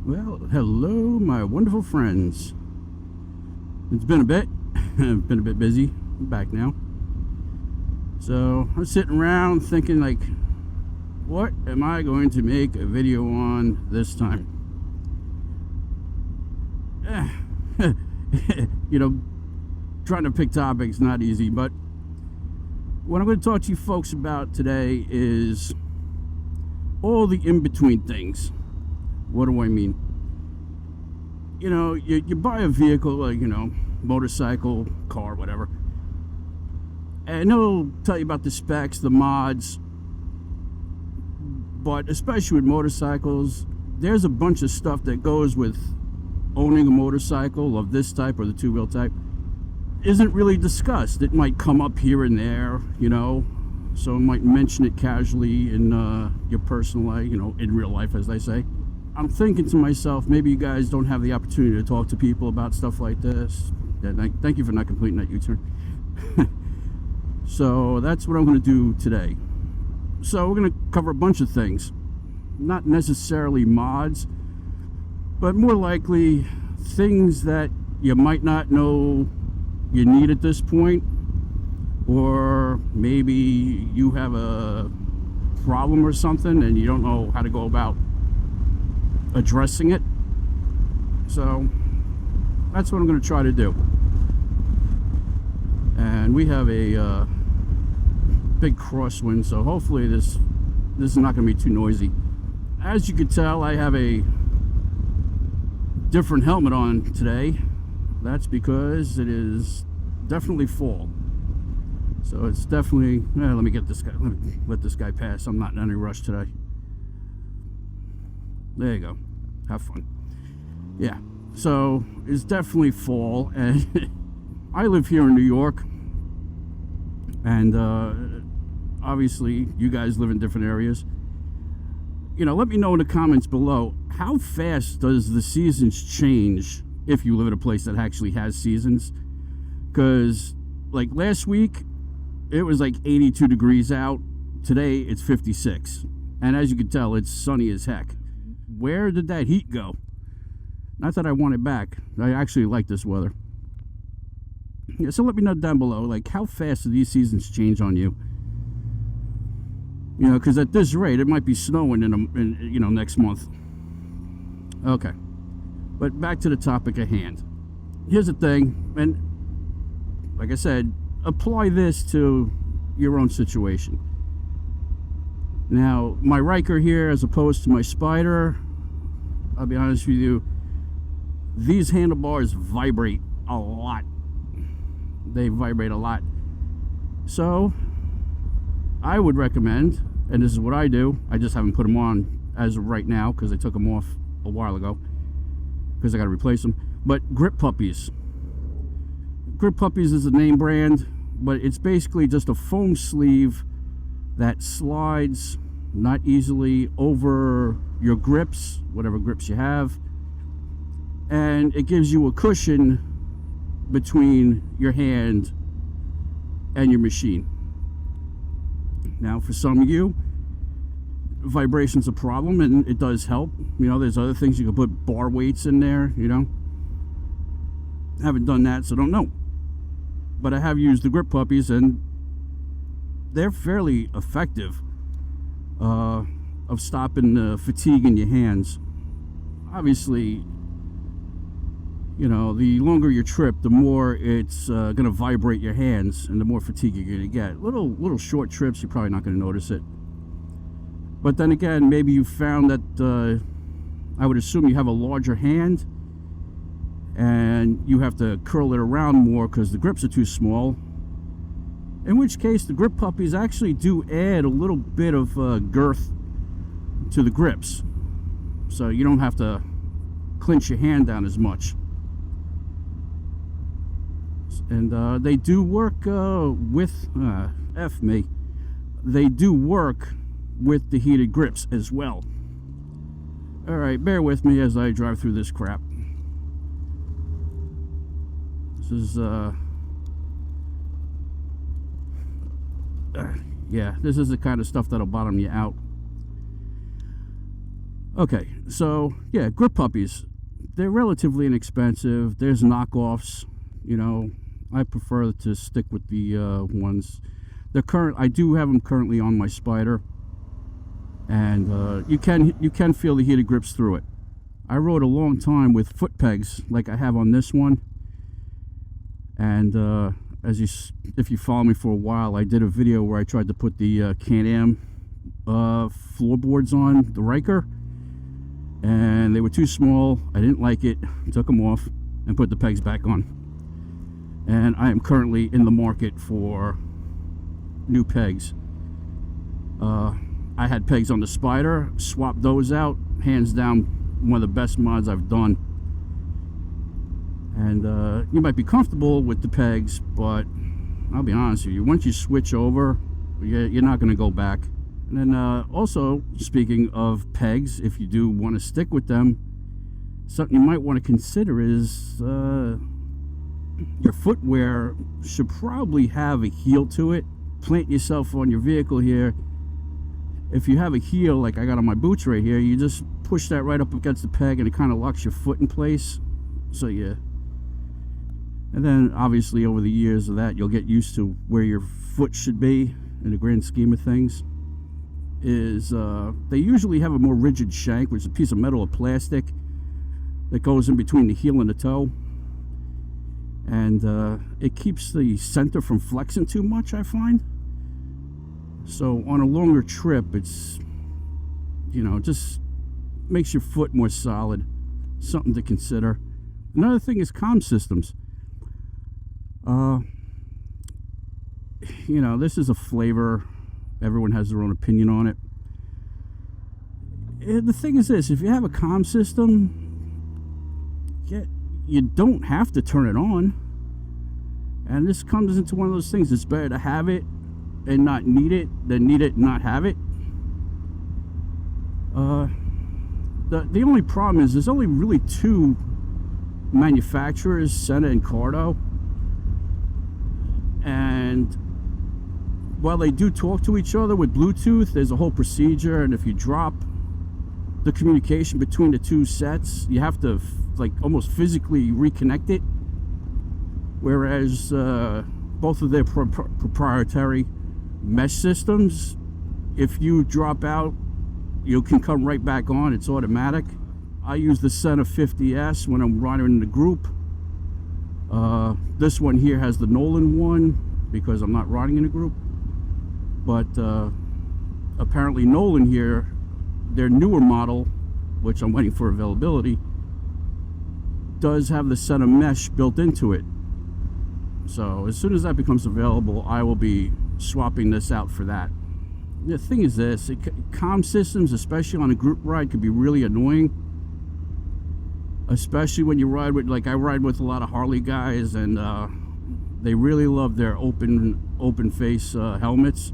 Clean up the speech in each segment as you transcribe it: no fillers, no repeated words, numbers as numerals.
Well, hello, my wonderful friends. It's been a bit. I've been a bit busy. I'm back now. So I'm sitting around thinking, like, what am I going to make a video on this time? You know, trying to pick topics not easy, but what I'm going to talk to you folks about today is all the in-between things. What do I mean? You know, you buy a vehicle, like, you know, motorcycle, car, whatever, and they'll tell you about the specs, the mods, but especially with motorcycles, there's a bunch of stuff that goes with owning a motorcycle of this type or the two-wheel type isn't really discussed. It might come up here and there, you know, so I might mention it casually in your personal life, you know, in real life, as they say. I'm thinking to myself, maybe you guys don't have the opportunity to talk to people about stuff like this. Yeah, thank you for not completing that U-turn. So that's what I'm going to do today. So we're going to cover a bunch of things. Not necessarily mods, but more likely things that you might not know you need at this point. Or maybe you have a problem or something and you don't know how to go about addressing it. So that's what I'm going to try to do. And we have a big crosswind, so hopefully this is not going to be too noisy. As you can tell, I have a different helmet on today. That's because it is definitely fall. So it's definitely, let me get this guy, let this guy pass. I'm not in any rush today. There you go. Have fun. Yeah. So it's definitely fall, and I live here in New York, and obviously you guys live in different areas. You know, let me know in the comments below, how fast does the seasons change if you live in a place that actually has seasons? Because like last week it was like 82 degrees out. Today it's 56, and as you can tell, it's sunny as heck. Where did that heat go? Not that I want it back. I actually like this weather. Yeah, so let me know down below, like, how fast do these seasons change on you? You know, because at this rate, it might be snowing in you know, next month. Okay, but back to the topic at hand. Here's the thing, and like I said, apply this to your own situation. Now, my Ryker here, as opposed to my Spyder, I'll be honest with you, these handlebars vibrate a lot. They vibrate a lot. So, I would recommend, and this is what I do, I just haven't put them on as of right now because I took them off a while ago because I got to replace them, but Grip Puppies. Grip Puppies is a name brand, but it's basically just a foam sleeve that slides not easily over your grips, whatever grips you have, and it gives you a cushion between your hand and your machine. Now, for some of you, vibration's a problem, and it does help. You know, there's other things you can put bar weights in there, you know. Haven't done that, so don't know. But I have used the Grip Puppies, and they're fairly effective of stopping the fatigue in your hands. Obviously, you know, the longer your trip, the more it's going to vibrate your hands, and the more fatigue you're going to get. Little short trips, you're probably not going to notice it. But then again, maybe you found that I would assume you have a larger hand, and you have to curl it around more because the grips are too small. In which case, the Grip Puppies actually do add a little bit of girth to the grips, so you don't have to clench your hand down as much. And they do work with they do work with the heated grips as well. All right, bear with me as I drive through this crap. This is yeah, this is the kind of stuff that'll bottom you out. Okay, so yeah, grip puppies. They're relatively inexpensive. There's knockoffs. You know, I prefer to stick with the ones. I do have them currently on my Spyder, and you can feel the heated grips through it. I rode a long time with foot pegs like I have on this one, and if you follow me for a while, I did a video where I tried to put the Can-Am floorboards on the Ryker, and they were too small. I didn't like it. Took them off and put the pegs back on. And I am currently in the market for new pegs. I had pegs on the Spyder, swapped those out. Hands down, one of the best mods I've done. And you might be comfortable with the pegs, but I'll be honest with you, once you switch over, you're not going to go back. And then also, speaking of pegs, if you do want to stick with them, something you might want to consider is your footwear should probably have a heel to it. Plant yourself on your vehicle here. If you have a heel, like I got on my boots right here, you just push that right up against the peg and it kind of locks your foot in place. So yeah. And then obviously over the years of that, you'll get used to where your foot should be in the grand scheme of things. They usually have a more rigid shank, which is a piece of metal or plastic that goes in between the heel and the toe, and it keeps the center from flexing too much, I find. So on a longer trip, it's, you know, just makes your foot more solid. Something to consider. Another thing is comm systems. You know, this is a flavor. Everyone has their own opinion on it. The thing is this, if you have a comm system, you don't have to turn it on. And this comes into one of those things. It's better to have it and not need it than need it and not have it. The only problem is there's only really two manufacturers, Senna and Cardo. And while they do talk to each other with Bluetooth, there's a whole procedure, and if you drop the communication between the two sets, you have to like almost physically reconnect it. Whereas both of their proprietary mesh systems, if you drop out, you can come right back on. It's automatic. I use the Senna 50S when I'm riding in the group. This one here has the Nolan one because I'm not riding in a group. But apparently Nolan here, their newer model, which I'm waiting for availability, does have the Senna mesh built into it. So as soon as that becomes available, I will be swapping this out for that. The thing is this, comm systems, especially on a group ride, could be really annoying. Especially when you ride with, like I ride with a lot of Harley guys, and they really love their open face helmets.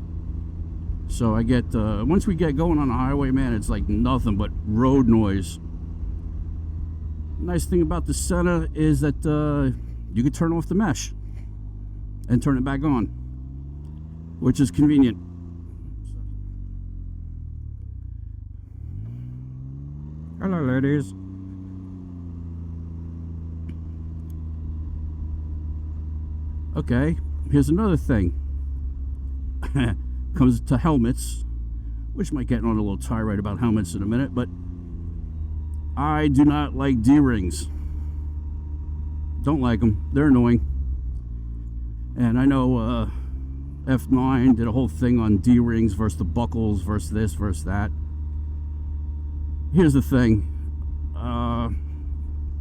So I get, once we get going on the highway, man, it's like nothing but road noise. Nice thing about the Senna is that you can turn off the mesh and turn it back on, which is convenient. Hello, ladies. Okay, here's another thing. Comes to helmets, which might get on a little tirade about helmets in a minute, but I do not like D-rings. Don't like them. They're annoying. And I know F9 did a whole thing on D-rings versus the buckles versus this versus that. Here's the thing.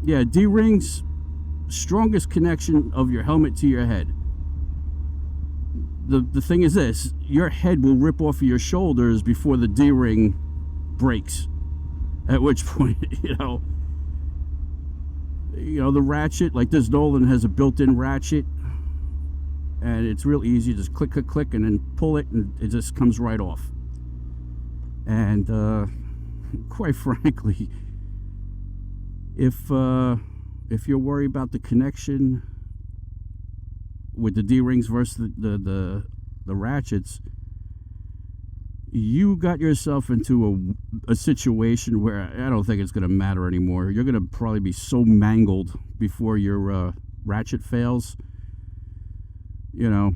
Yeah, D-rings, strongest connection of your helmet to your head. The thing is this, your head will rip off of your shoulders before the D-ring breaks. At which point, you know, the ratchet, like this Nolan has a built-in ratchet, and it's real easy. Just click, click, click, and then pull it, and it just comes right off. And quite frankly, if you're worried about the connection with the D-rings versus the ratchets, you got yourself into a situation where I don't think it's going to matter anymore. You're going to probably be so mangled before your ratchet fails. You know,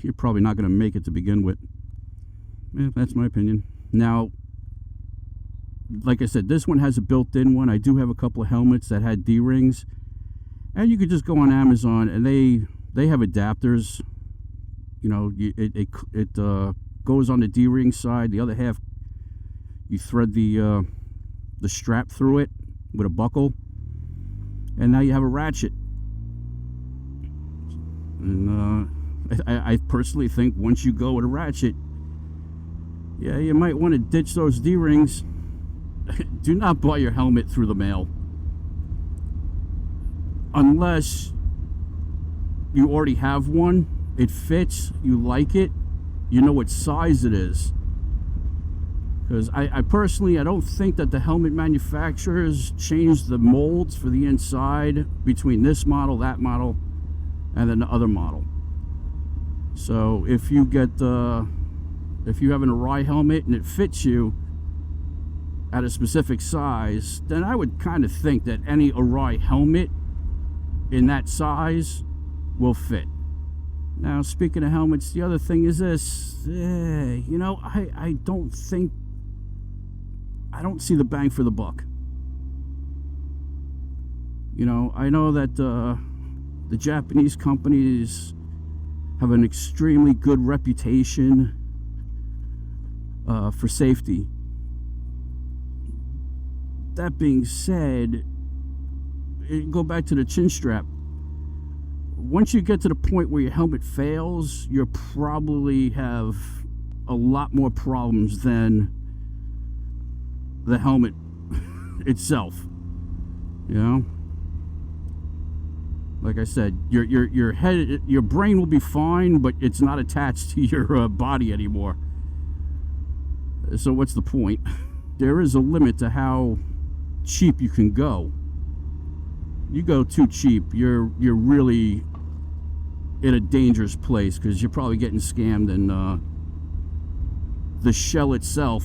you're probably not going to make it to begin with. Yeah, that's my opinion. Now, like I said, this one has a built-in one. I do have a couple of helmets that had D-rings, and you could just go on Amazon and they have adapters. You know, it goes on the D-ring side. The other half, you thread the strap through it with a buckle, and now you have a ratchet. And I personally think once you go with a ratchet, yeah, you might want to ditch those D-rings. Do not buy your helmet through the mail unless you already have one, it fits, you like it, you know what size it is. Because I personally, I don't think that the helmet manufacturers changed the molds for the inside between this model, that model, and then the other model. So if you get if you have an Hardwire helmet and it fits you at a specific size, then I would kind of think that any Hardwire helmet in that size will fit. Now, speaking of helmets, the other thing is this. You know, I don't see the bang for the buck. You know, I know that the Japanese companies have an extremely good reputation for safety. That being said, go back to the chin strap. Once you get to the point where your helmet fails, you'll probably have a lot more problems than the helmet itself. You know, like I said, your head, your brain will be fine, but it's not attached to your body anymore. So what's the point? There is a limit to how cheap you can go. You go too cheap, you're really in a dangerous place, because you're probably getting scammed, and the shell itself,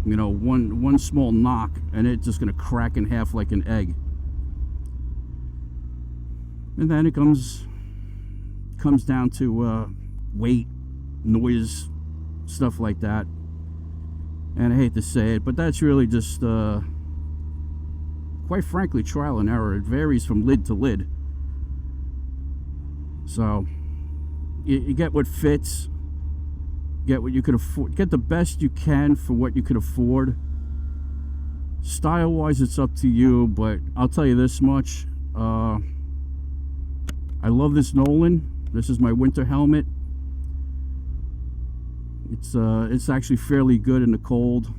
you know, one small knock and it's just gonna crack in half like an egg. And then it comes down to weight, noise, stuff like that. And I hate to say it, but that's really just quite frankly trial and error. It varies from lid to lid. So you get what fits, get what you could afford, get the best you can for what you could afford. Style wise, it's up to you, but I'll tell you this much, I love this Nolan. This is my winter helmet. It's actually fairly good in the cold.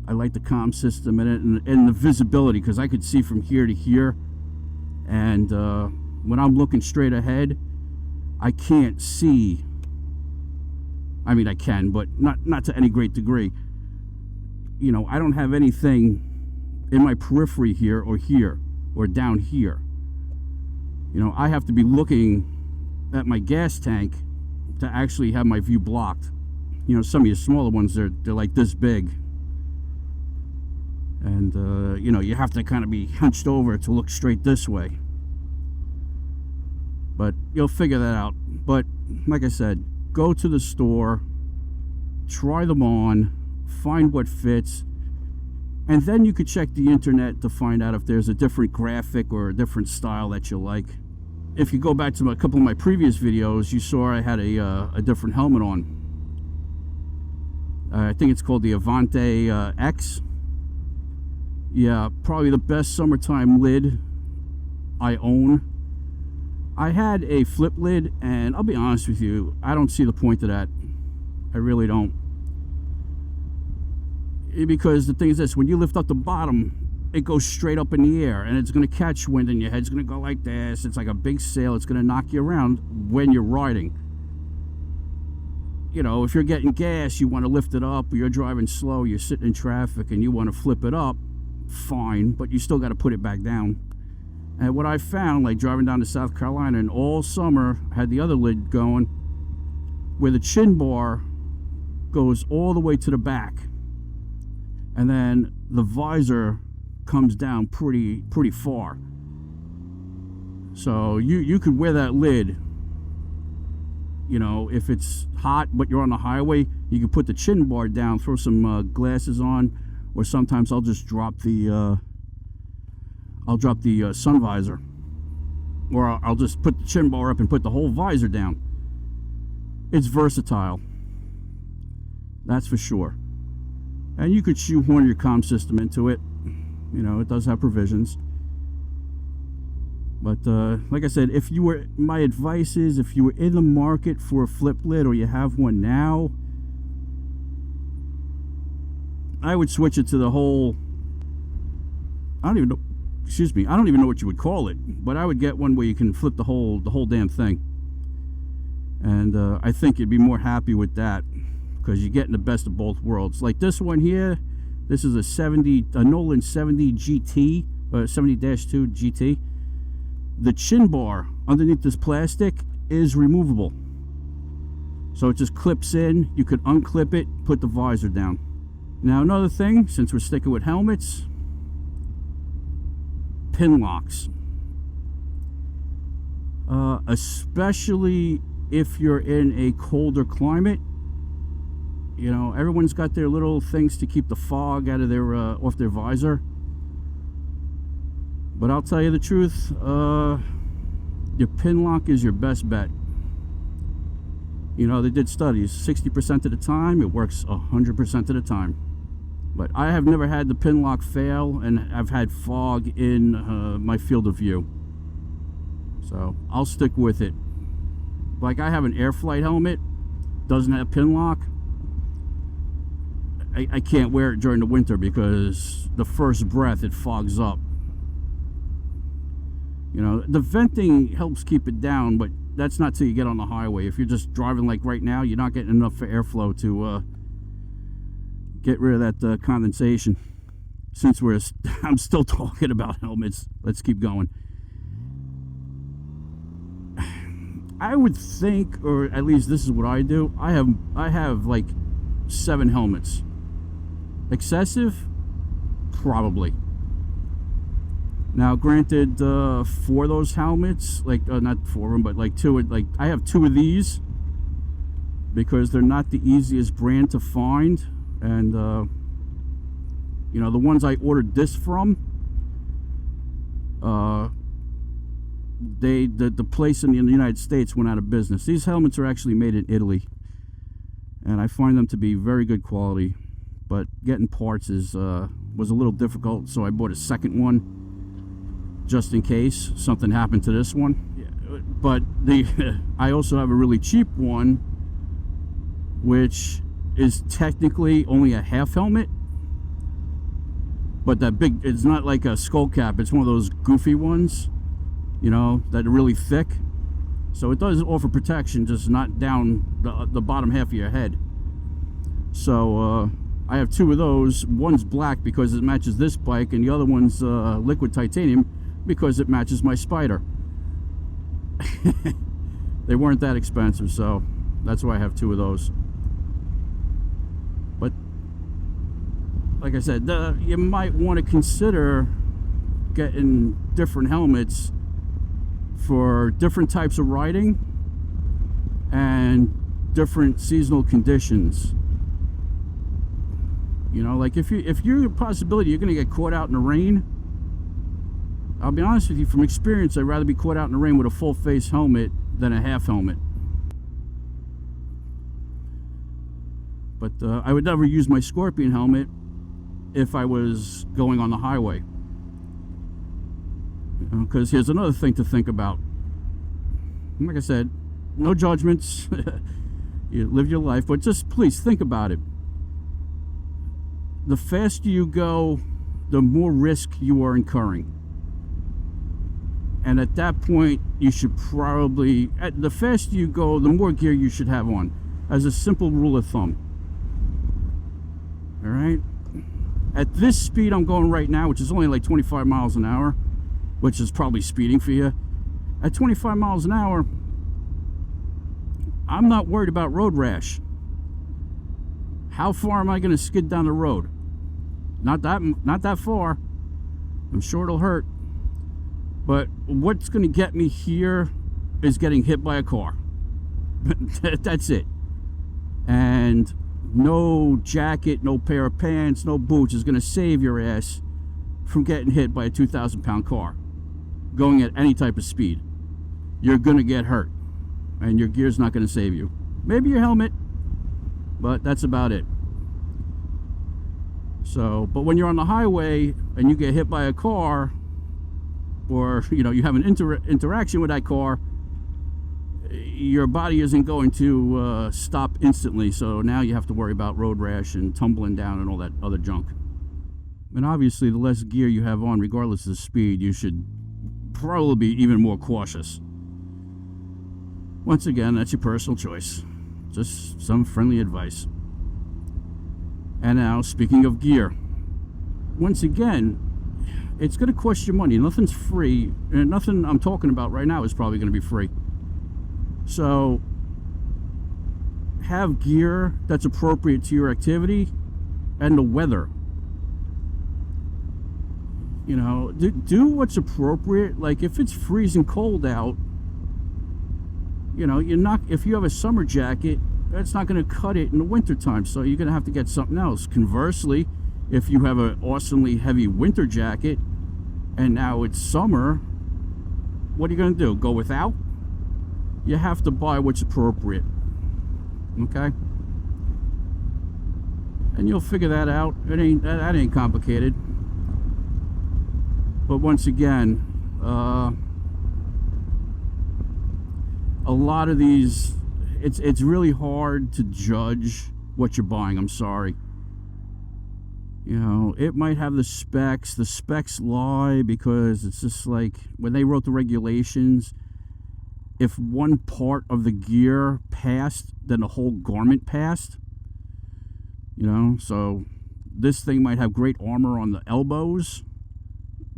I like the comm system in it, and the visibility, because I could see from here to here, and when I'm looking straight ahead, I can't see. I mean, I can, but not to any great degree. You know, I don't have anything in my periphery here or down here. You know, I have to be looking at my gas tank to actually have my view blocked. You know, some of your smaller ones, they're like this big, and you know, you have to kind of be hunched over to look straight this way. But you'll figure that out. But like I said, go to the store, try them on, find what fits, and then you could check the internet to find out if there's a different graphic or a different style that you like. If you go back to a couple of my previous videos, you saw I had a different helmet on. I think it's called the Avante X. Yeah, probably the best summertime lid I own. I had a flip lid, and I'll be honest with you, I don't see the point of that. I really don't. Because the thing is this, when you lift up the bottom, it goes straight up in the air, and it's going to catch wind, and your head's going to go like this. It's like a big sail. It's going to knock you around when you're riding. You know, if you're getting gas, you want to lift it up, or you're driving slow, you're sitting in traffic, and you want to flip it up, fine, but you still got to put it back down. And what I found, like driving down to South Carolina, and all summer, I had the other lid going, where the chin bar goes all the way to the back, and then the visor comes down pretty far. So you could wear that lid, you know, if it's hot but you're on the highway, you can put the chin bar down, throw some glasses on, or sometimes I'll just drop the sun visor, or I'll just put the chin bar up and put the whole visor down. It's versatile, that's for sure. And you could shoehorn your comm system into it. You know, it does have provisions. But like I said, if you were, my advice is, if you were in the market for a flip lid, or you have one now, I would switch it to the whole, I don't even know, excuse me, I don't even know what you would call it, but I would get one where you can flip the whole damn thing. And I think you'd be more happy with that, because you're getting the best of both worlds. Like this one here, this is a Nolan 70 GT, 70-2 GT. The chin bar underneath this plastic is removable, so it just clips in. You could unclip it, put the visor down. Now another thing, since we're sticking with helmets, pin locks, especially if you're in a colder climate. You know, everyone's got their little things to keep the fog out of their off their visor. But I'll tell you the truth, your pin lock is your best bet. You know, they did studies, 60% of the time, it works 100% of the time. But I have never had the pin lock fail, and I've had fog in my field of view. So I'll stick with it. Like, I have an air flight helmet, doesn't have pin lock. I can't wear it during the winter because the first breath it fogs up. You know, the venting helps keep it down, but that's not till you get on the highway. If you're just driving like right now, you're not getting enough airflow to get rid of that condensation. Since I'm still talking about helmets, let's keep going. I would think, or at least this is what I do, I have like 7 helmets. Excessive? Probably. Now, granted, 4 of those helmets, like not 4 of them, but like 2. Like I have 2 of these because they're not the easiest brand to find, and you know, the ones I ordered this from, the place in the United States went out of business. These helmets are actually made in Italy, and I find them to be very good quality. But getting parts was a little difficult, so I bought a second one just in case something happened to this one. But I also have a really cheap one, which is technically only a half helmet, but that big, it's not like a skull cap, it's one of those goofy ones, you know, that are really thick. So it does offer protection, just not down the bottom half of your head. So I have 2 of those. One's black because it matches this bike, and the other one's liquid titanium because it matches my Spyder. They weren't that expensive, so that's why I have 2 of those. But like I said, you might want to consider getting different helmets for different types of riding and different seasonal conditions. You know, like if you're a possibility you're going to get caught out in the rain, I'll be honest with you, from experience, I'd rather be caught out in the rain with a full face helmet than a half helmet. But I would never use my Scorpion helmet if I was going on the highway. Because here's another thing to think about. Like I said, no judgments. You live your life, but just please think about it. The faster you go, the more risk you are incurring. And at that point, you should probably, the faster you go, the more gear you should have on, as a simple rule of thumb. All right? At this speed I'm going right now, which is only like 25 miles an hour, which is probably speeding for you. At 25 miles an hour, I'm not worried about road rash. How far am I going to skid down the road? Not that far. I'm sure it'll hurt. But what's going to get me here is getting hit by a car. That's it. And no jacket, no pair of pants, no boots is going to save your ass from getting hit by a 2,000-pound car going at any type of speed. You're going to get hurt, and your gear's not going to save you. Maybe your helmet, but that's about it. So, but when you're on the highway and you get hit by a car, or you have an interaction with that car, your body isn't going to stop instantly. So now you have to worry about road rash and tumbling down and all that other junk. And obviously, the less gear you have on, regardless of the speed, you should probably be even more cautious. Once again, that's your personal choice. Just some friendly advice. And now, speaking of gear, once again, it's going to cost you money. Nothing's free, and nothing I'm talking about right now is probably going to be free. So, have gear that's appropriate to your activity and the weather. Do what's appropriate. Like, if it's freezing cold out, you're not, if you have a summer jacket, that's not going to cut it in the wintertime, so you're going to have to get something else. Conversely, if you have an awesomely heavy winter jacket and now it's summer, what are you going to do? Go without? You have to buy what's appropriate. Okay? And you'll figure that out. That ain't complicated. But once again, a lot of these, it's really hard to judge what you're buying. I'm sorry. It might have the specs lie, because it's just like when they wrote the regulations, if one part of the gear passed, then the whole garment passed. So this thing might have great armor on the elbows,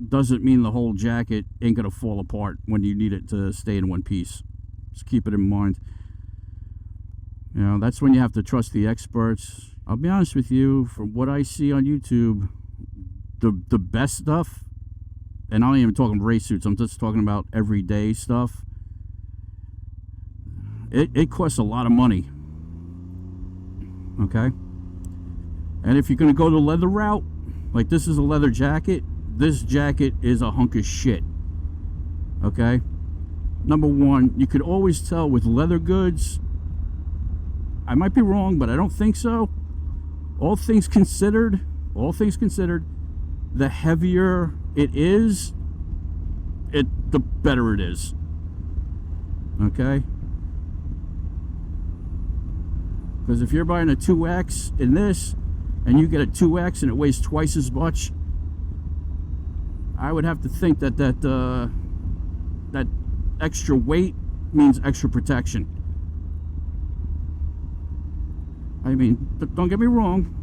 doesn't mean the whole jacket ain't gonna fall apart when you need it to stay in one piece. Just keep it in mind. That's when you have to trust the experts. I'll be honest with you, from what I see on YouTube, the best stuff, and I'm not even talking race suits, I'm just talking about everyday stuff, it costs a lot of money. Okay? And if you're going to go the leather route, like this is a leather jacket, this jacket is a hunk of shit. Okay? Number one, you could always tell with leather goods, I might be wrong, but I don't think so. All things considered, the heavier it is, the better it is. Okay? Because if you're buying a 2X in this, and you get a 2X and it weighs twice as much, I would have to think that that extra weight means extra protection. I mean, but don't get me wrong,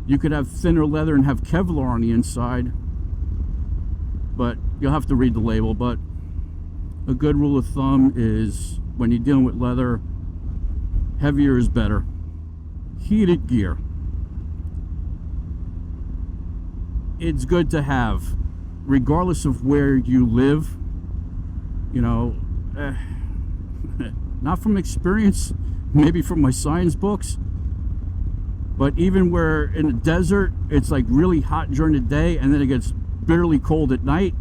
you could have thinner leather and have Kevlar on the inside, but you'll have to read the label. But a good rule of thumb is when you're dealing with leather, heavier is better. Heated gear, it's good to have, regardless of where you live. Not from experience, maybe from my science books, but even where in the desert it's like really hot during the day and then it gets bitterly cold at night,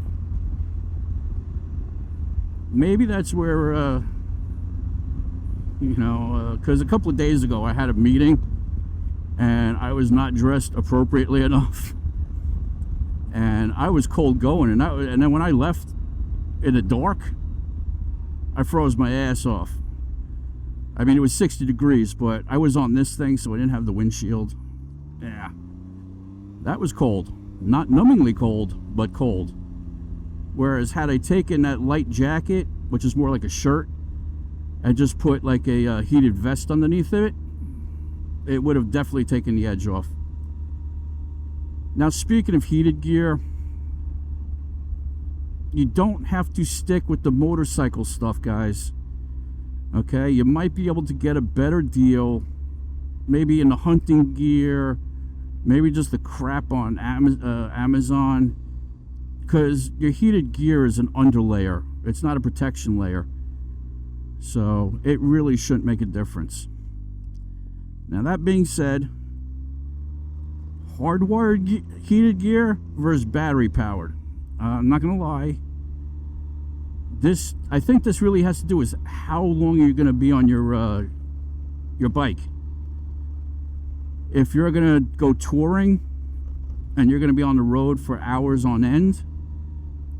maybe that's where because a couple of days ago I had a meeting and I was not dressed appropriately enough, and I was cold going, and then when I left in the dark, I froze my ass off. I mean, it was 60 degrees, but I was on this thing, so I didn't have the windshield. Yeah, that was cold. Not numbingly cold, but cold. Whereas had I taken that light jacket, which is more like a shirt, and just put like a heated vest underneath it, it would have definitely taken the edge off. Now, speaking of heated gear, you don't have to stick with the motorcycle stuff, guys. Okay, you might be able to get a better deal, maybe in the hunting gear, maybe just the crap on Amazon, because your heated gear is an underlayer. It's not a protection layer. So it really shouldn't make a difference. Now that being said, hardwired heated gear versus battery powered. I'm not gonna lie. I think this really has to do with how long you're gonna be on your bike. If you're gonna go touring and you're gonna be on the road for hours on end,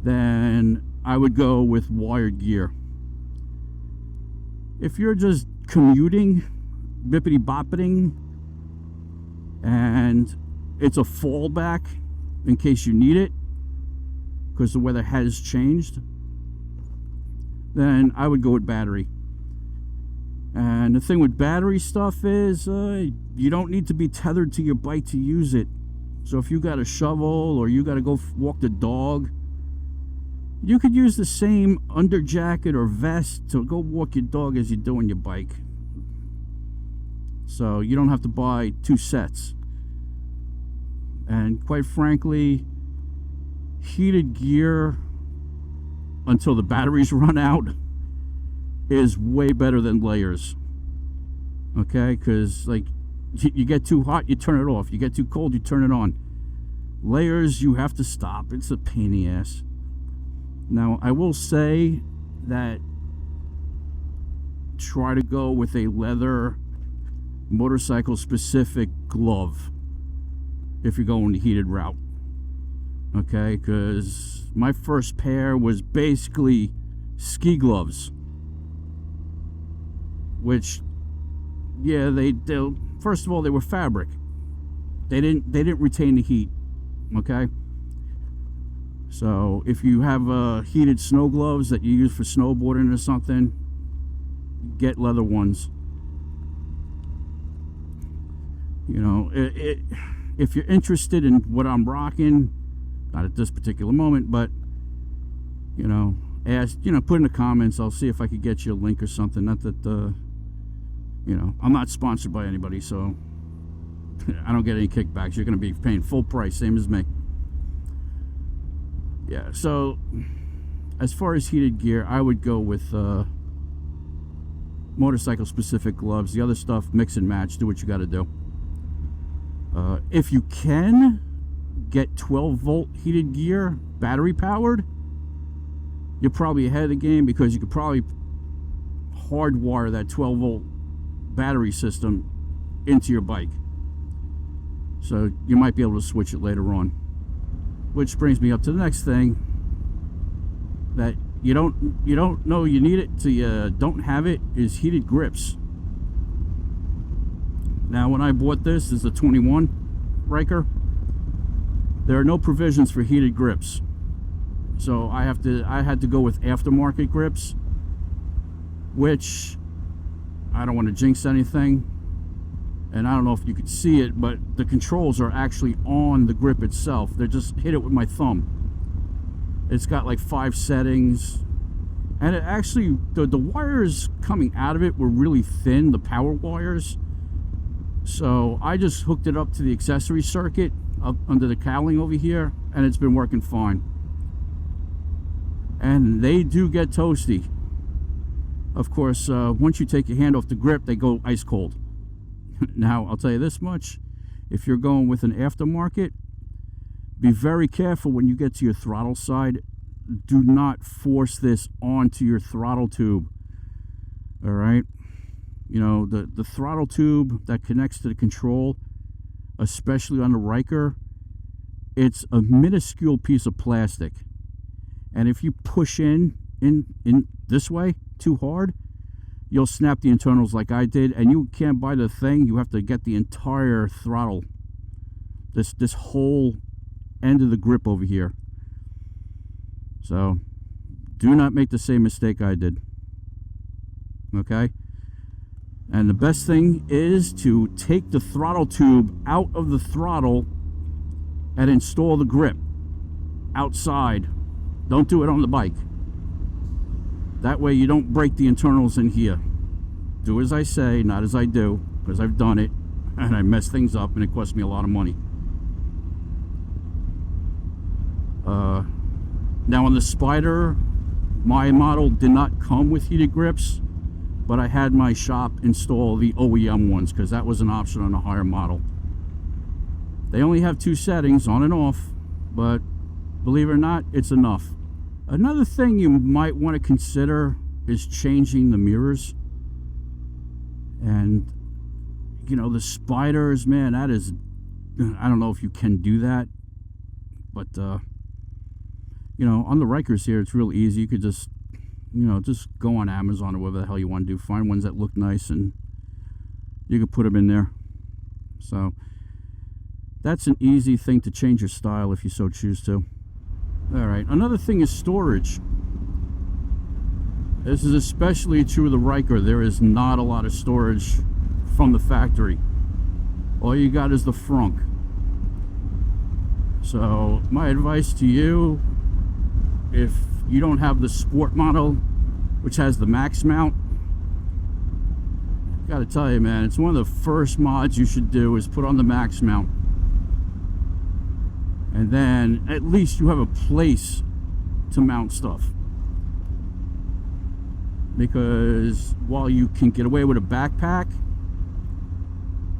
then I would go with wired gear. If you're just commuting, bippity boppiting, and it's a fallback in case you need it because the weather has changed, then I would go with battery. And the thing with battery stuff is you don't need to be tethered to your bike to use it. So if you got a shovel or you got to go walk the dog, you could use the same under jacket or vest to go walk your dog as you're doing your bike. So you don't have to buy 2 sets. And quite frankly, heated gear until the batteries run out is way better than layers. Okay, because like you get too hot, you turn it off. You get too cold, you turn it on. Layers, you have to stop. It's a pain in the ass. Now, I will say that try to go with a leather motorcycle specific glove if you're going the heated route. Okay, because my first pair was basically ski gloves, which, yeah, they first of all, they were fabric. They didn't retain the heat. Okay, so if you have heated snow gloves that you use for snowboarding or something, get leather ones. You know, if you're interested in what I'm rocking, not at this particular moment, but you know, put in the comments. I'll see if I could get you a link or something. Not that you know, I'm not sponsored by anybody, so I don't get any kickbacks. You're going to be paying full price, same as me. Yeah, so as far as heated gear, I would go with motorcycle specific gloves. The other stuff, mix and match, do what you got to do. If you can get 12 volt heated gear, battery powered, you're probably ahead of the game, because you could probably hardwire that 12 volt battery system into your bike. So you might be able to switch it later on. Which brings me up to the next thing, that you don't know you need it till you don't have it, is heated grips. Now, when I bought this is a 21 Ryker, there are no provisions for heated grips. So I had to go with aftermarket grips, which I don't want to jinx anything, and I don't know if you could see it, but the controls are actually on the grip itself. They're just hit it with my thumb. It's got like 5 settings, and it actually, the wires coming out of it were really thin, the power wires. So I just hooked it up to the accessory circuit up under the cowling over here, and it's been working fine. And they do get toasty. Of course, once you take your hand off the grip, they go ice cold. Now, I'll tell you this much. If you're going with an aftermarket, be very careful when you get to your throttle side. Do not force this onto your throttle tube. All right? You know, the throttle tube that connects to the control, especially on the Ryker, it's a minuscule piece of plastic. And if you push in this way too hard, you'll snap the internals like I did, and you can't buy the thing. You have to get the entire throttle, this whole end of the grip over here. So do not make the same mistake I did. Okay? And the best thing is to take the throttle tube out of the throttle and install the grip outside. Don't do it on the bike. That way you don't break the internals in here. do as I say, not as I do, because I've done it and I mess things up and it costs me a lot of money. Now on the Spyder, my model did not come with heated grips, but I had my shop install the OEM ones because that was an option on a higher model. They only have 2 settings, on and off, but believe it or not, it's enough. Another thing you might want to consider is changing the mirrors. And you know, the Spyders, man, that is, I don't know if you can do that, but you know, on the Rykers here, it's real easy. You could just, you know, just go on Amazon or whatever the hell you want to do, find ones that look nice, and you could put them in there. So that's an easy thing to change your style if you so choose to. All right, another thing is storage. This is especially true of the Ryker. There is not a lot of storage from the factory. All you got is the frunk. So my advice to you, if you don't have the sport model, which has the max mount, gotta tell you, man, it's one of the first mods you should do is put on the max mount. And then at least you have a place to mount stuff. Because while you can get away with a backpack,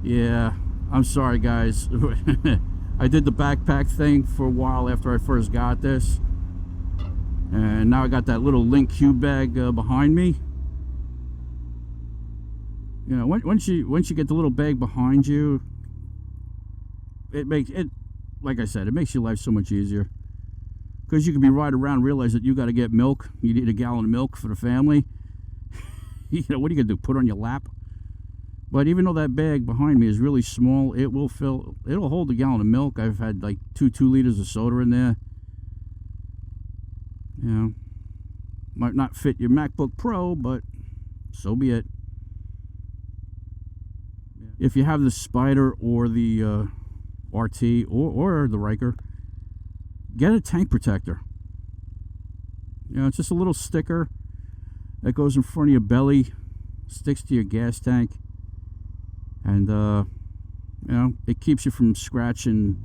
yeah, I'm sorry guys. I did the backpack thing for a while after I first got this. And now I got that little Link cube bag behind me. You know, once you get the little bag behind you, it makes it, like I said, it makes your life so much easier. Because you can be riding around and realize that you got to get milk. You need a gallon of milk for the family. You know, what are you going to do? Put it on your lap? But even though that bag behind me is really small, it will fill, it'll hold a gallon of milk. I've had like 2 liters of soda in there. You know, might not fit your MacBook Pro, but so be it. If you have the Spyder or the RT or the Ryker, get a tank protector. You know, it's just a little sticker that goes in front of your belly, sticks to your gas tank, and you know, it keeps you from scratching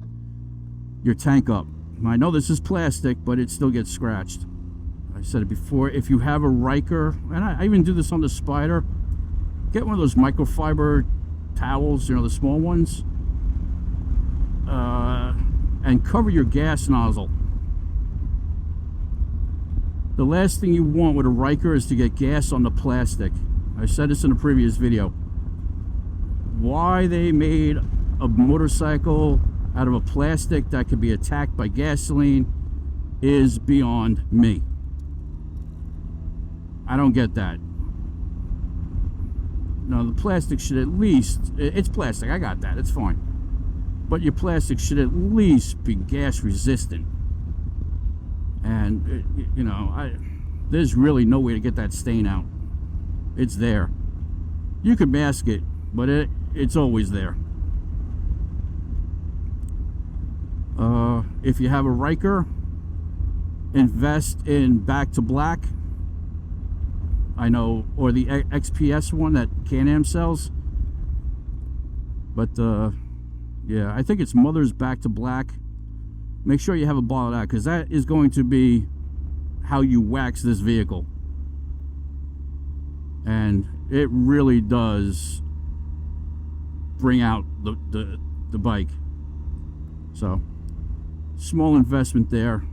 your tank up. I know this is plastic, but it still gets scratched. I said it before, if you have a Ryker, and I even do this on the Spyder, get one of those microfiber towels, you know, the small ones, and cover your gas nozzle. The last thing you want with a Ryker is to get gas on the plastic. I said this in a previous video. Why they made a motorcycle out of a plastic that could be attacked by gasoline is beyond me. I don't get that. No, the plastic should at least, it's plastic, I got that, it's fine. But your plastic should at least be gas resistant. And, you know, there's really no way to get that stain out. It's there. You could mask it, but it's always there. If you have a Ryker, invest in Back to Black. I know, or the XPS one that Can-Am sells. But yeah, I think it's Mother's Back to Black. Make sure you have a bottle of that, because that is going to be how you wax this vehicle. And it really does bring out the bike. So, small investment there.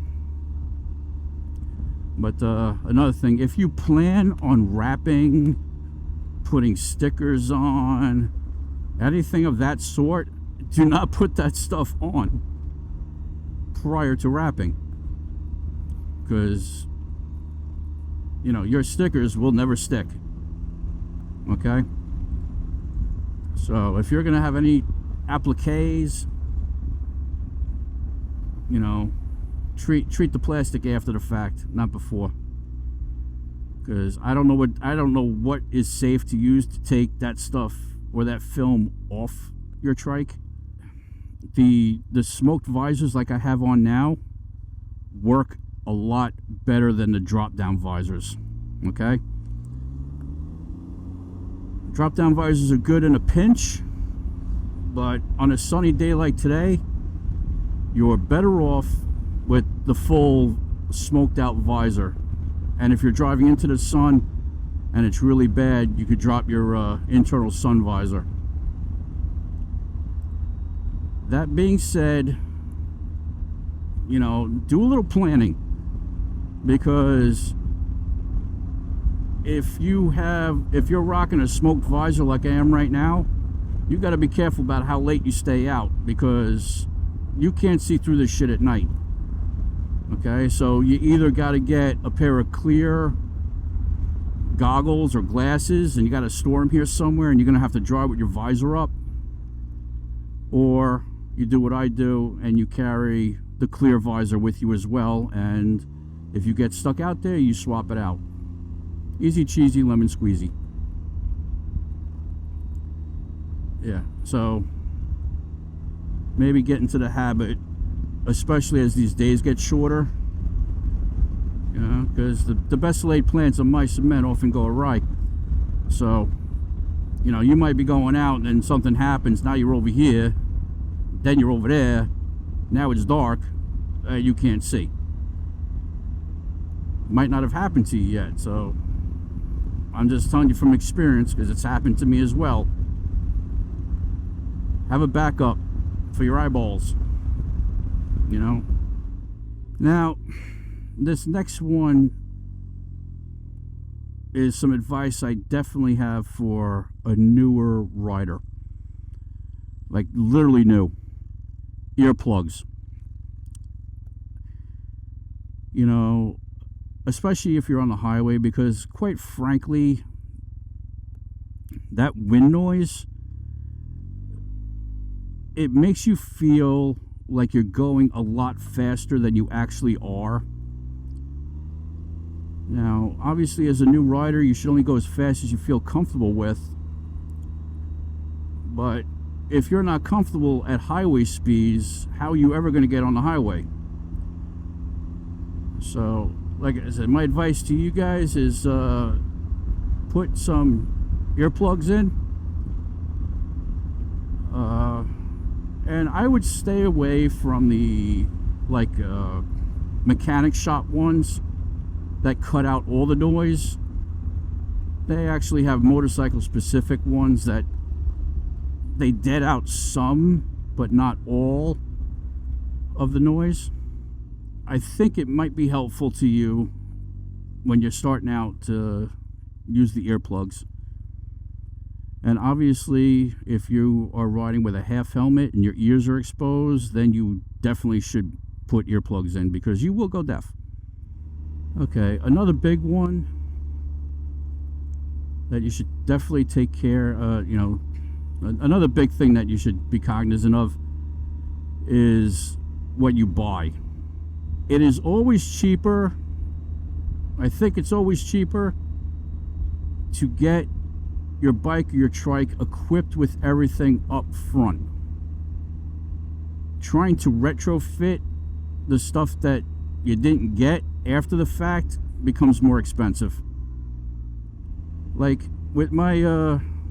But another thing, if you plan on wrapping, putting stickers on, anything of that sort, do not put that stuff on prior to wrapping. Because, you know, your stickers will never stick. Okay? So, if you're going to have any appliques, you know, treat the plastic after the fact, not before. Because I don't know what is safe to use to take that stuff or that film off your trike. The smoked visors like I have on now work a lot better than the drop down visors. Okay? Drop down visors are good in a pinch, but on a sunny day like today, you're better off with the full smoked out visor. And if you're driving into the sun and it's really bad, you could drop your internal sun visor. That being said, you know, do a little planning, because if you're rocking a smoked visor like I am right now, you got to be careful about how late you stay out, because you can't see through this shit at night. Okay, so you either got to get a pair of clear goggles or glasses, and you got to store them here somewhere, and you're gonna have to drive with your visor up, or you do what I do and you carry the clear visor with you as well, and if you get stuck out there, you swap it out. Easy cheesy lemon squeezy. Yeah, so maybe get into the habit, especially as these days get shorter, you know, because the best laid plans of mice and men often go awry. So, you know, you might be going out and then something happens, now you're over here, then you're over there, now it's dark, you can't see. Might not have happened to you yet, so I'm just telling you from experience, because it's happened to me as well. Have a backup for your eyeballs, you know. Now, this next one is some advice I definitely have for a newer rider, like literally new. Earplugs. You know, especially if you're on the highway, because quite frankly, that wind noise, it makes you feel like you're going a lot faster than you actually are. Now, obviously, as a new rider, you should only go as fast as you feel comfortable with. But if you're not comfortable at highway speeds, how are you ever going to get on the highway? So, like I said, my advice to you guys is put some earplugs in. And I would stay away from the mechanic shop ones that cut out all the noise. They actually have motorcycle specific ones that they dead out some but not all of the noise. I think it might be helpful to you when you're starting out to use the earplugs. And obviously, if you are riding with a half helmet and your ears are exposed, then you definitely should put earplugs in, because you will go deaf. Okay, another big one that you should definitely take care of, you know, another big thing that you should be cognizant of is what you buy. It is always cheaper, I think it's always cheaper to get your bike or your trike equipped with everything up front. Trying to retrofit the stuff that you didn't get after the fact becomes more expensive. Like with my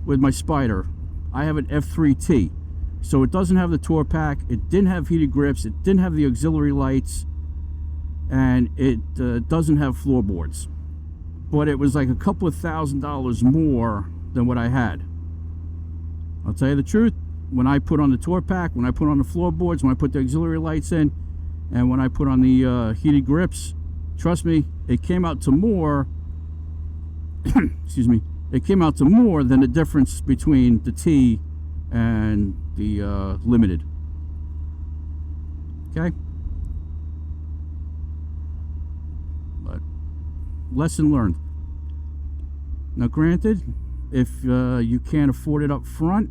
Spyder, I have an F3T, so it doesn't have the tour pack, it didn't have heated grips, it didn't have the auxiliary lights, and it doesn't have floorboards. But it was like a couple of $1,000s more than what I had. I'll tell you the truth, when I put on the tour pack, when I put on the floorboards, when I put the auxiliary lights in, and when I put on the heated grips, trust me, it came out to more excuse me, it came out to more than the difference between the T and the Limited. Okay? But lesson learned. Now granted, if you can't afford it up front,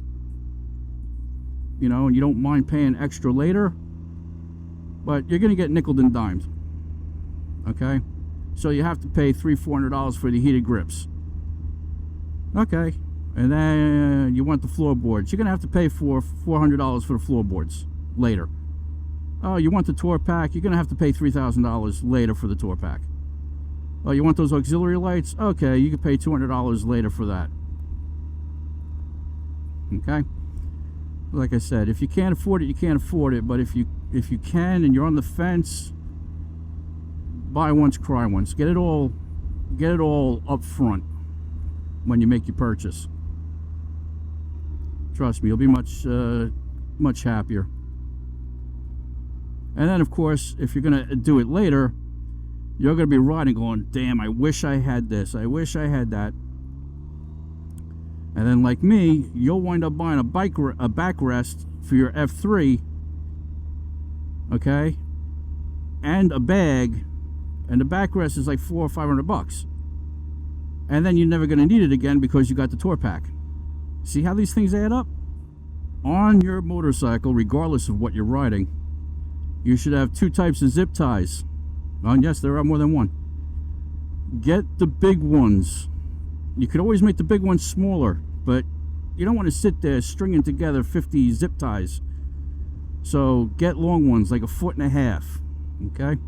you know, and you don't mind paying extra later, but you're gonna get nickeled and dimed. Okay, so you have to pay $300-400 for the heated grips. Okay, and then you want the floorboards, you're gonna have to pay $400 for the floorboards later. Oh, you want the tour pack, you're gonna have to pay $3,000 later for the tour pack. Oh, you want those auxiliary lights? Okay, you can pay $200 later for that. Okay, like I said, if you can't afford it, you can't afford it. But if you can and you're on the fence, buy once, cry once. Get it all up front when you make your purchase. Trust me, you'll be much happier. And then, of course, if you're gonna do it later, you're gonna be riding going, damn, I wish I had this, I wish I had that. And then, like me, you'll wind up buying a backrest for your F3, okay, and a bag, and the backrest is like $400 or $500, and then you're never gonna need it again because you got the tour pack. See how these things add up? On your motorcycle, regardless of what you're riding, you should have 2 types of zip ties. And yes, there are more than one. Get the big ones. You could always make the big ones smaller, but you don't want to sit there stringing together 50 zip ties. So get long ones, like 1.5 feet. Okay?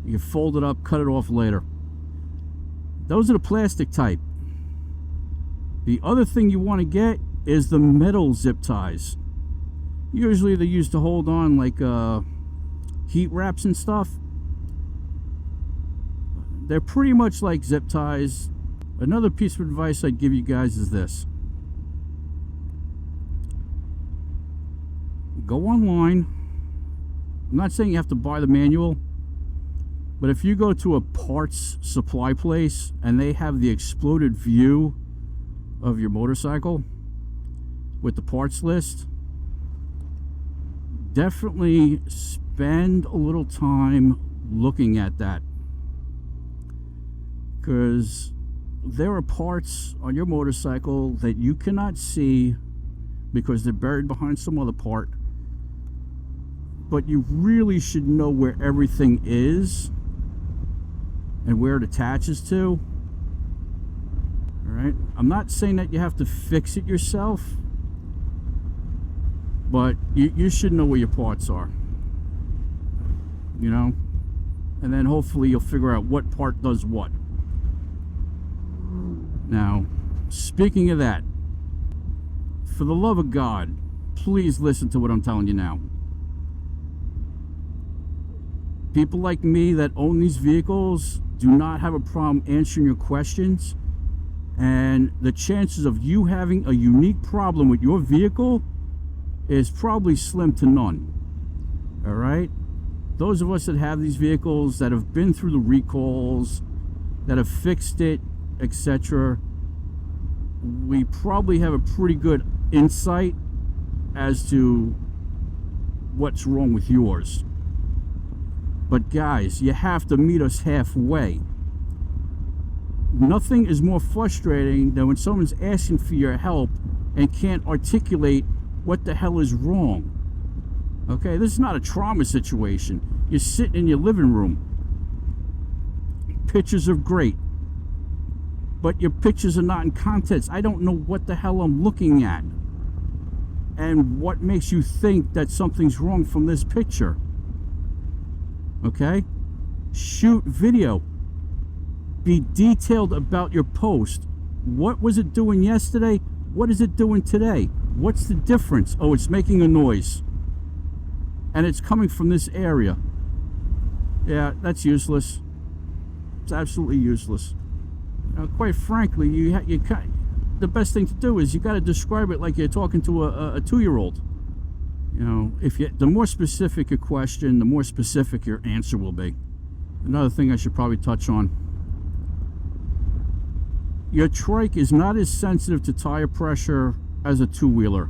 You can fold it up, cut it off later. Those are the plastic type. The other thing you want to get is the metal zip ties. Usually they're used to hold on like heat wraps and stuff. They're pretty much like zip ties. Another piece of advice I'd give you guys is this. Go online. I'm not saying you have to buy the manual, but if you go to a parts supply place and they have the exploded view of your motorcycle with the parts list, definitely spend a little time looking at that, because there are parts on your motorcycle that you cannot see because they're buried behind some other part, but you really should know where everything is and where it attaches to. Alright, I'm not saying that you have to fix it yourself, but you should know where your parts are, you know, and then hopefully you'll figure out what part does what. Now, speaking of that, for the love of God, please listen to what I'm telling you now. People like me that own these vehicles do not have a problem answering your questions, and the chances of you having a unique problem with your vehicle is probably slim to none. All right, those of us that have these vehicles, that have been through the recalls, that have fixed it, etc., we probably have a pretty good insight as to what's wrong with yours. But guys, you have to meet us halfway. Nothing is more frustrating than when someone's asking for your help and can't articulate what the hell is wrong. Okay, this is not a trauma situation. You're sitting in your living room. Pictures are great, but your pictures are not in context. I don't know what the hell I'm looking at and what makes you think that something's wrong from this picture. Okay, shoot video. Be detailed about your post. What was it doing yesterday? What is it doing today? What's the difference? Oh, it's making a noise, and it's coming from this area. Yeah, that's useless. It's absolutely useless. Quite frankly, the best thing to do is you got to describe it like you're talking to a 2-year-old. You know, the more specific your question, the more specific your answer will be. Another thing I should probably touch on. Your trike is not as sensitive to tire pressure as a 2-wheeler,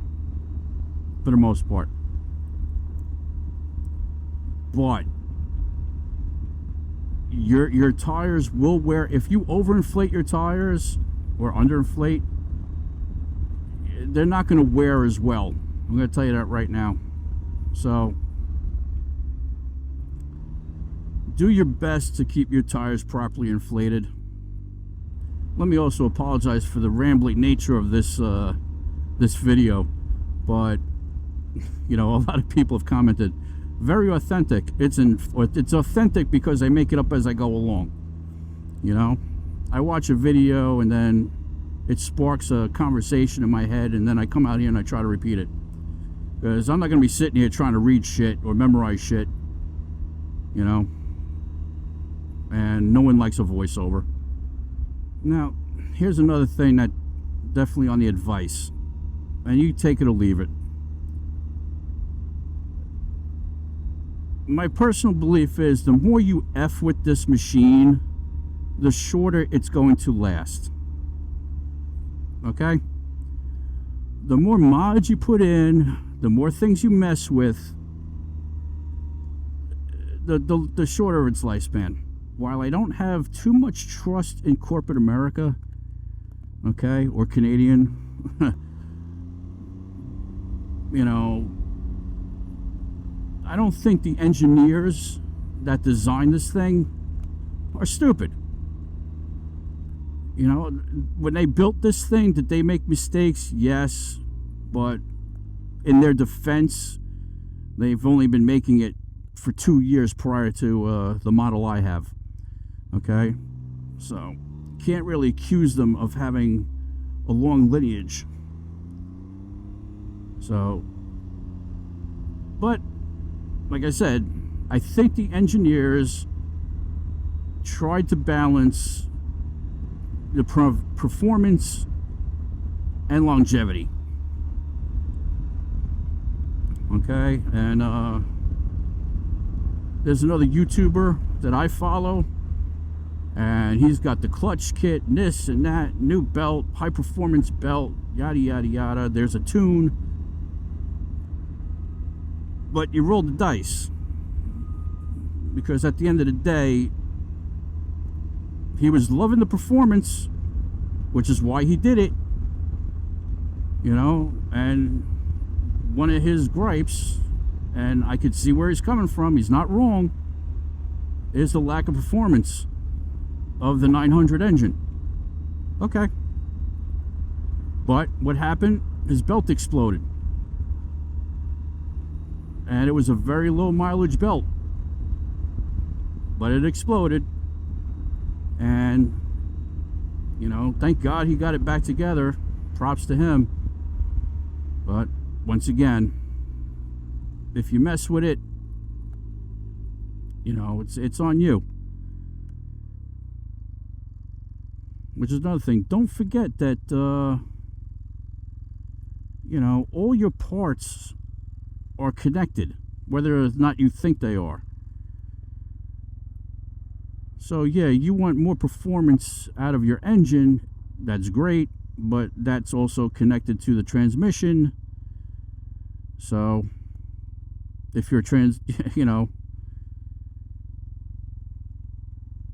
for the most part. But your tires will wear. If you overinflate your tires or underinflate, they're not going to wear as well. I'm going to tell you that right now. So do your best to keep your tires properly inflated. Let me also apologize for the rambling nature of this this video, but you know, a lot of people have commented, very authentic. It's authentic because I make it up as I go along. You know, I watch a video and then it sparks a conversation in my head, and then I come out here and I try to repeat it. Because I'm not going to be sitting here trying to read shit or memorize shit, you know. And no one likes a voiceover. Now, here's another thing that definitely on the advice, and you take it or leave it. My personal belief is the more you F with this machine, the shorter it's going to last. Okay? The more mods you put in, the more things you mess with, the shorter its lifespan. While I don't have too much trust in corporate America, okay, or Canadian, you know, I don't think the engineers that designed this thing are stupid. You know, when they built this thing, did they make mistakes? Yes, but in their defense, they've only been making it for 2 years prior to the model I have. Okay, so can't really accuse them of having a long lineage. So, but like I said, I think the engineers tried to balance the performance and longevity. Okay, and there's another YouTuber that I follow, and he's got the clutch kit, and this and that, new belt, high performance belt, yada yada yada. There's a tune, but you roll the dice, because at the end of the day, he was loving the performance, which is why he did it, you know. And one of his gripes, and I could see where he's coming from, he's not wrong, is the lack of performance of the 900 engine. Okay, but what happened? His belt exploded, and it was a very low mileage belt, but it exploded. And you know, thank God he got it back together. Props to him. But once again, if you mess with it, you know, it's on you. Which is another thing. Don't forget that you know, all your parts are connected, whether or not you think they are. So yeah, you want more performance out of your engine, that's great, but that's also connected to the transmission. So if you're you know,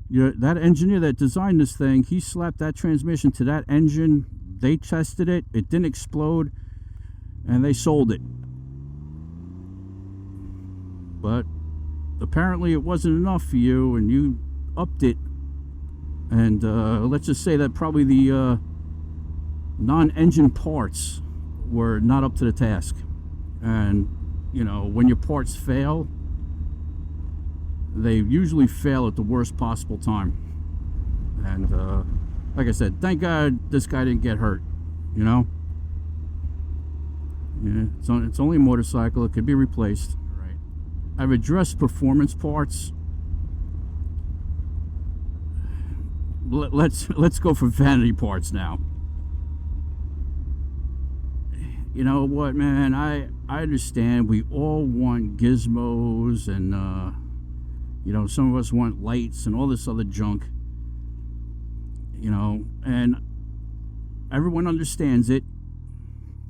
that engineer that designed this thing, he slapped that transmission to that engine, they tested it, it didn't explode, and they sold it. But apparently it wasn't enough for you, and you upped it. And let's just say that probably the non-engine parts were not up to the task. And you know, when your parts fail, they usually fail at the worst possible time. And like I said, thank God this guy didn't get hurt, you know. Yeah, it's only a motorcycle, it could be replaced. Right. I've addressed performance parts. Let's go for vanity parts now. You know what, man, I understand we all want gizmos, and you know, some of us want lights and all this other junk, you know, and everyone understands it.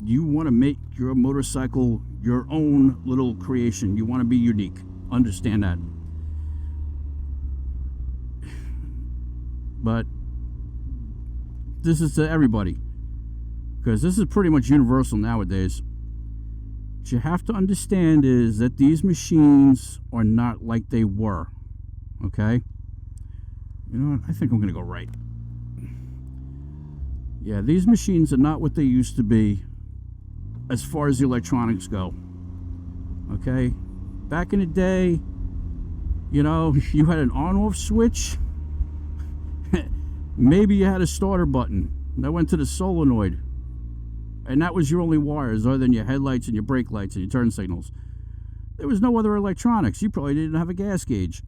You want to make your motorcycle your own little creation. You want to be unique. Understand that. But this is to everybody, because this is pretty much universal nowadays. What you have to understand is that these machines are not like they were. Okay? You know what? I think I'm going to go right. Yeah, these machines are not what they used to be as far as the electronics go. Okay? Back in the day, you know, you had an on-off switch. Maybe you had a starter button. That went to the solenoid. And that was your only wires other than your headlights and your brake lights and your turn signals. There was no other electronics. You probably didn't have a gas gauge.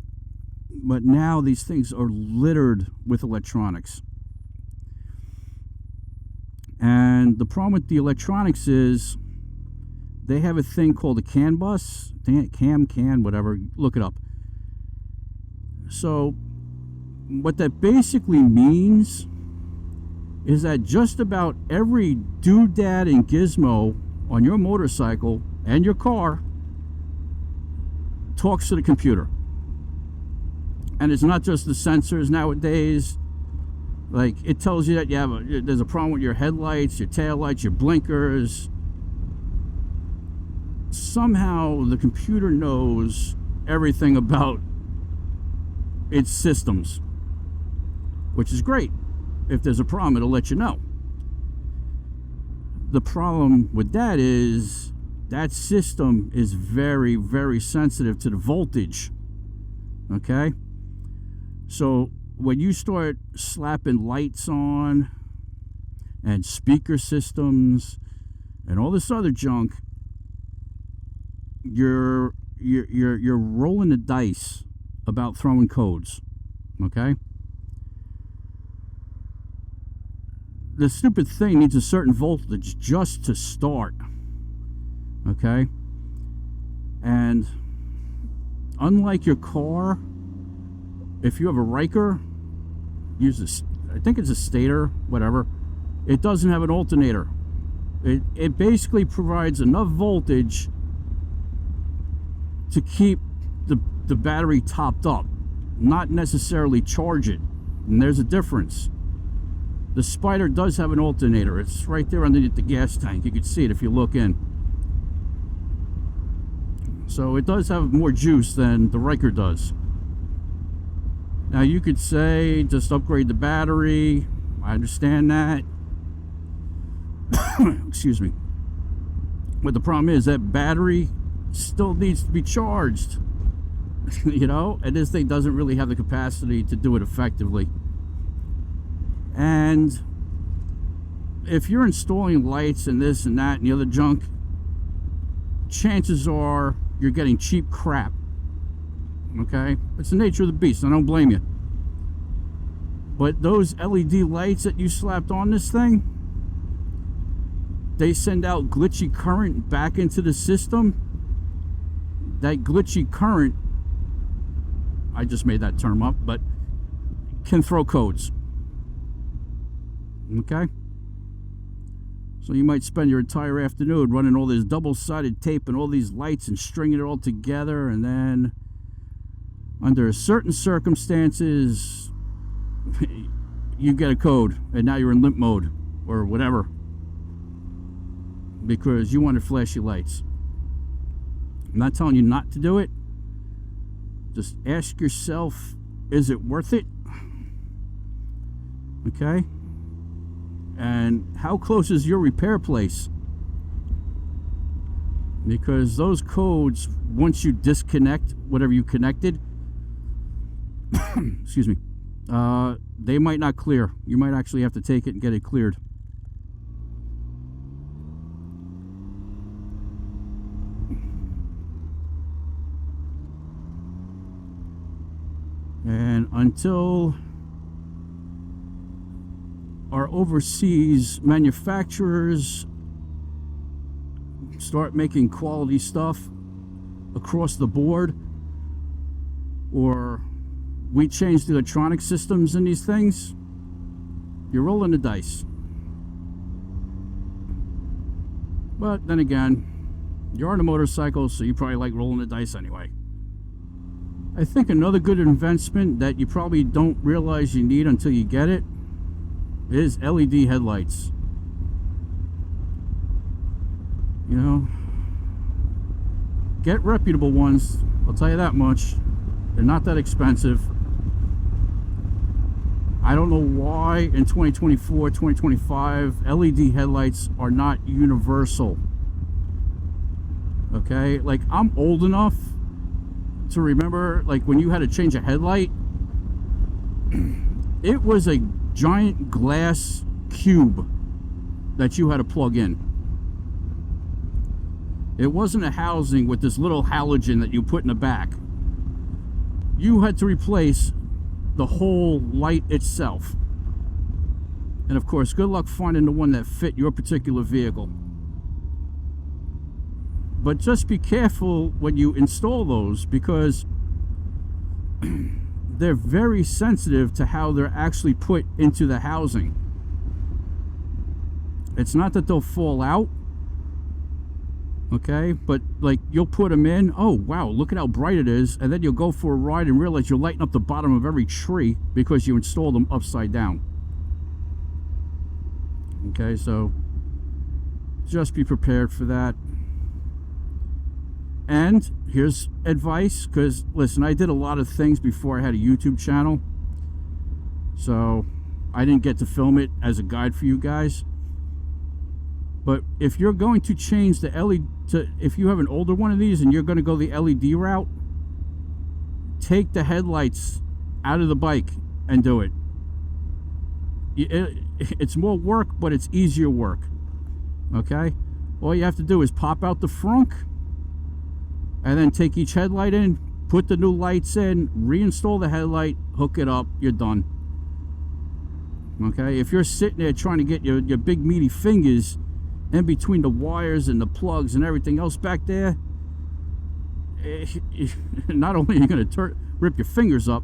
But now these things are littered with electronics. And the problem with the electronics is they have a thing called a CAN bus. CAN, whatever. Look it up. So what that basically means is that just about every doodad and gizmo on your motorcycle and your car talks to the computer. And it's not just the sensors nowadays. Like, it tells you that there's a problem with your headlights, your taillights, your blinkers. Somehow the computer knows everything about its systems, which is great. If there's a problem, it'll let you know. The problem with that is that system is very, very sensitive to the voltage. Okay? So when you start slapping lights on and speaker systems and all this other junk, you're rolling the dice about throwing codes. Okay? The stupid thing needs a certain voltage just to start. Okay? And unlike your car, if you have a Ryker, use this, I think it's a stator, whatever, it doesn't have an alternator. It basically provides enough voltage to keep the battery topped up, not necessarily charge it. And there's a difference. The Spyder does have an alternator. It's right there underneath the gas tank. You can see it if you look in. So it does have more juice than the Ryker does. Now you could say just upgrade the battery. I understand that. Excuse me. But the problem is that battery still needs to be charged. You know, and this thing doesn't really have the capacity to do it effectively. And if you're installing lights and this and that and the other junk, chances are you're getting cheap crap. Okay? It's the nature of the beast. I don't blame you. But those LED lights that you slapped on this thing, they send out glitchy current back into the system. That glitchy current, I just made that term up, but can throw codes. Okay? So you might spend your entire afternoon running all this double-sided tape and all these lights and stringing it all together, and then under certain circumstances you get a code and now you're in limp mode or whatever because you wanted flashy lights. I'm not telling you not to do it. Just ask yourself, is it worth it? Okay? And how close is your repair place? Because those codes, once you disconnect whatever you connected, excuse me, they might not clear. You might actually have to take it and get it cleared. And until our overseas manufacturers start making quality stuff across the board, or we change the electronic systems in these things, you're rolling the dice. But then again, you're on a motorcycle, so you probably like rolling the dice anyway. I think another good investment that you probably don't realize you need until you get it is LED headlights. You know, get reputable ones, I'll tell you that much. They're not that expensive. I don't know why in 2024, 2025, LED headlights are not universal. Okay, like I'm old enough to remember, like when you had to change a headlight, it was a giant glass cube that you had to plug in. It wasn't a housing with this little halogen that you put in the back. You had to replace the whole light itself. And of course, good luck finding the one that fit your particular vehicle. But just be careful when you install those, because they're very sensitive to how they're actually put into the housing. It's not that they'll fall out, okay, but like you'll put them in, oh wow, look at how bright it is, and then you'll go for a ride and realize you're lighting up the bottom of every tree because you installed them upside down. Okay, so just be prepared for that. And here's advice, because listen, I did a lot of things before I had a YouTube channel, so I didn't get to film it as a guide for you guys. But if you're going to change the LED if you have an older one of these and you're going to go the LED route, take the headlights out of the bike and do it. It's more work, but it's easier work. Okay, all you have to do is pop out the frunk and then take each headlight in, put the new lights in, reinstall the headlight, hook it up, you're done. Okay, if you're sitting there trying to get your big meaty fingers in between the wires and the plugs and everything else back there, not only are you going to rip your fingers up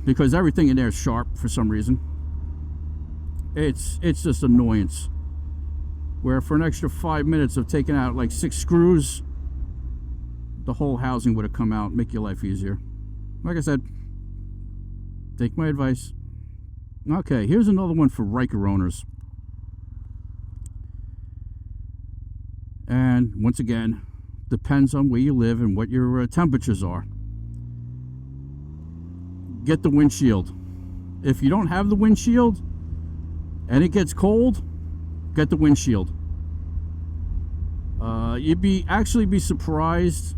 because everything in there is sharp for some reason, it's just annoyance. Where for an extra 5 minutes of taking out like 6 screws, the whole housing would have come out, make your life easier. Like I said, take my advice. Okay, here's another one for Ryker owners. And once again, depends on where you live and what your temperatures are. Get the windshield. If you don't have the windshield and it gets cold, get the windshield. You'd actually be surprised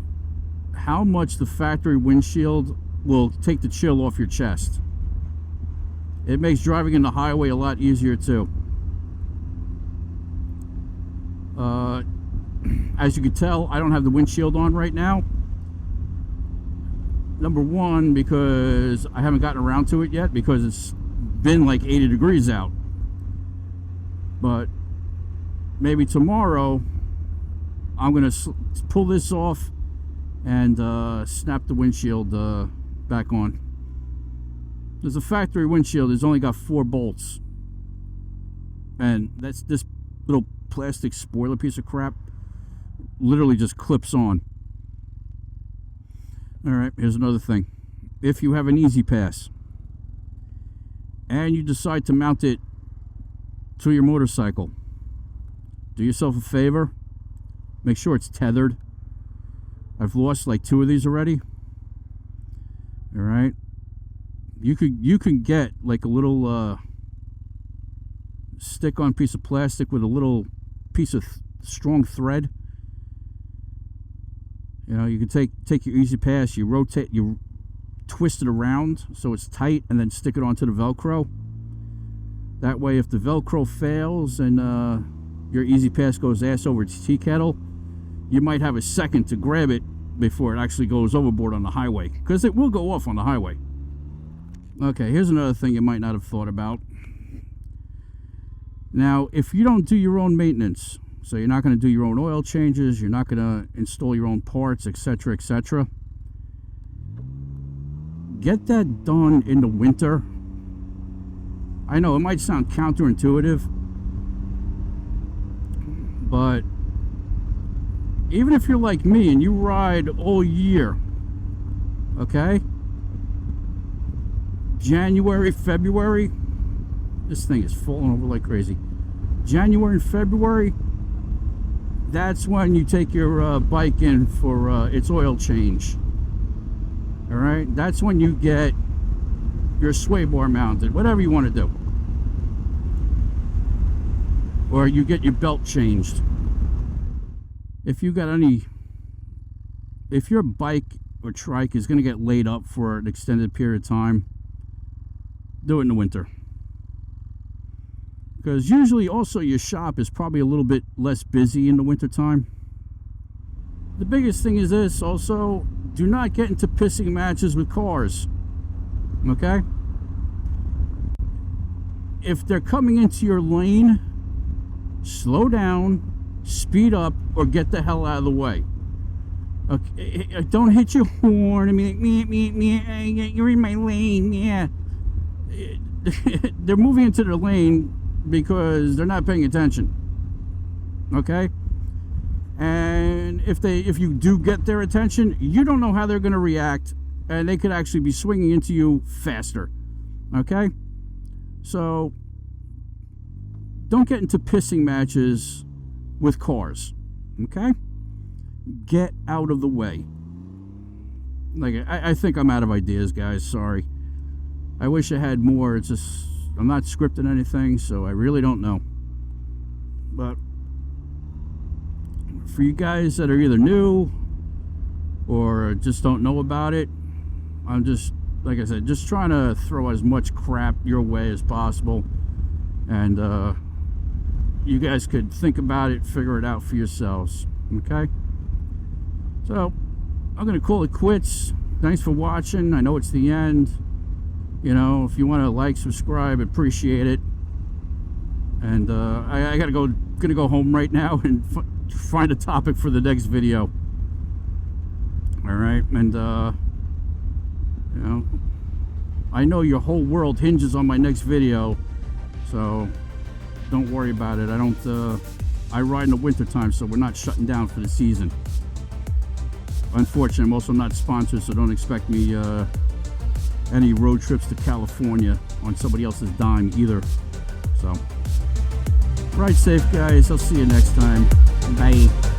how much the factory windshield will take the chill off your chest. It makes driving in the highway a lot easier too. As you can tell, I don't have the windshield on right now. Number one, because I haven't gotten around to it yet, because it's been like 80 degrees out. But maybe tomorrow I'm gonna pull this off and snap the windshield back on. There's a factory windshield. It's only got 4 bolts, and that's this little plastic spoiler piece of crap literally just clips on. All right, here's another thing. If you have an Easy Pass and you decide to mount it to your motorcycle, do yourself a favor, make sure it's tethered. I've lost like 2 of these already. All right, you can get like a little stick-on piece of plastic with a little piece of strong thread. You know, you can take your Easy Pass, you rotate, you twist it around so it's tight, and then stick it onto the Velcro. That way, if the Velcro fails and your Easy Pass goes ass over its tea kettle, you might have a second to grab it before it actually goes overboard on the highway, because it will go off on the highway. Okay, here's another thing you might not have thought about. Now, if you don't do your own maintenance, so you're not going to do your own oil changes, you're not going to install your own parts, etc., etc., get that done in the winter. I know it might sound counterintuitive, but even if you're like me and you ride all year, okay? January, February, this thing is falling over like crazy. January and February, that's when you take your bike in for its oil change. All right, that's when you get your sway bar mounted, whatever you want to do, or you get your belt changed. If you got any, if your bike or trike is going to get laid up for an extended period of time, do it in the winter. Because usually also your shop is probably a little bit less busy in the wintertime. The biggest thing is this also, do not get into pissing matches with cars. Okay? If they're coming into your lane, slow down, speed up, or get the hell out of the way. Okay? Don't hit your horn and be like, you're in my lane, yeah. They're moving into their lane because they're not paying attention. Okay? And if you do get their attention, you don't know how they're going to react, and they could actually be swinging into you faster. Okay? So don't get into pissing matches with cars. Okay? Get out of the way. Like, I think I'm out of ideas, guys. Sorry. I wish I had more. It's just, I'm not scripting anything, so I really don't know. But for you guys that are either new or just don't know about it, I'm just, like I said, just trying to throw as much crap your way as possible. And you guys could think about it, figure it out for yourselves. Okay? So, I'm going to call it quits. Thanks for watching. I know it's the end. You know, if you want to like, subscribe, appreciate it. And I gotta go home right now and find a topic for the next video. All right, and you know, I know your whole world hinges on my next video, so don't worry about it. I ride in the winter time, so we're not shutting down for the season. Unfortunately, I'm also not sponsored, so don't expect me any road trips to California on somebody else's dime either. So, ride safe, guys. I'll see you next time. Bye.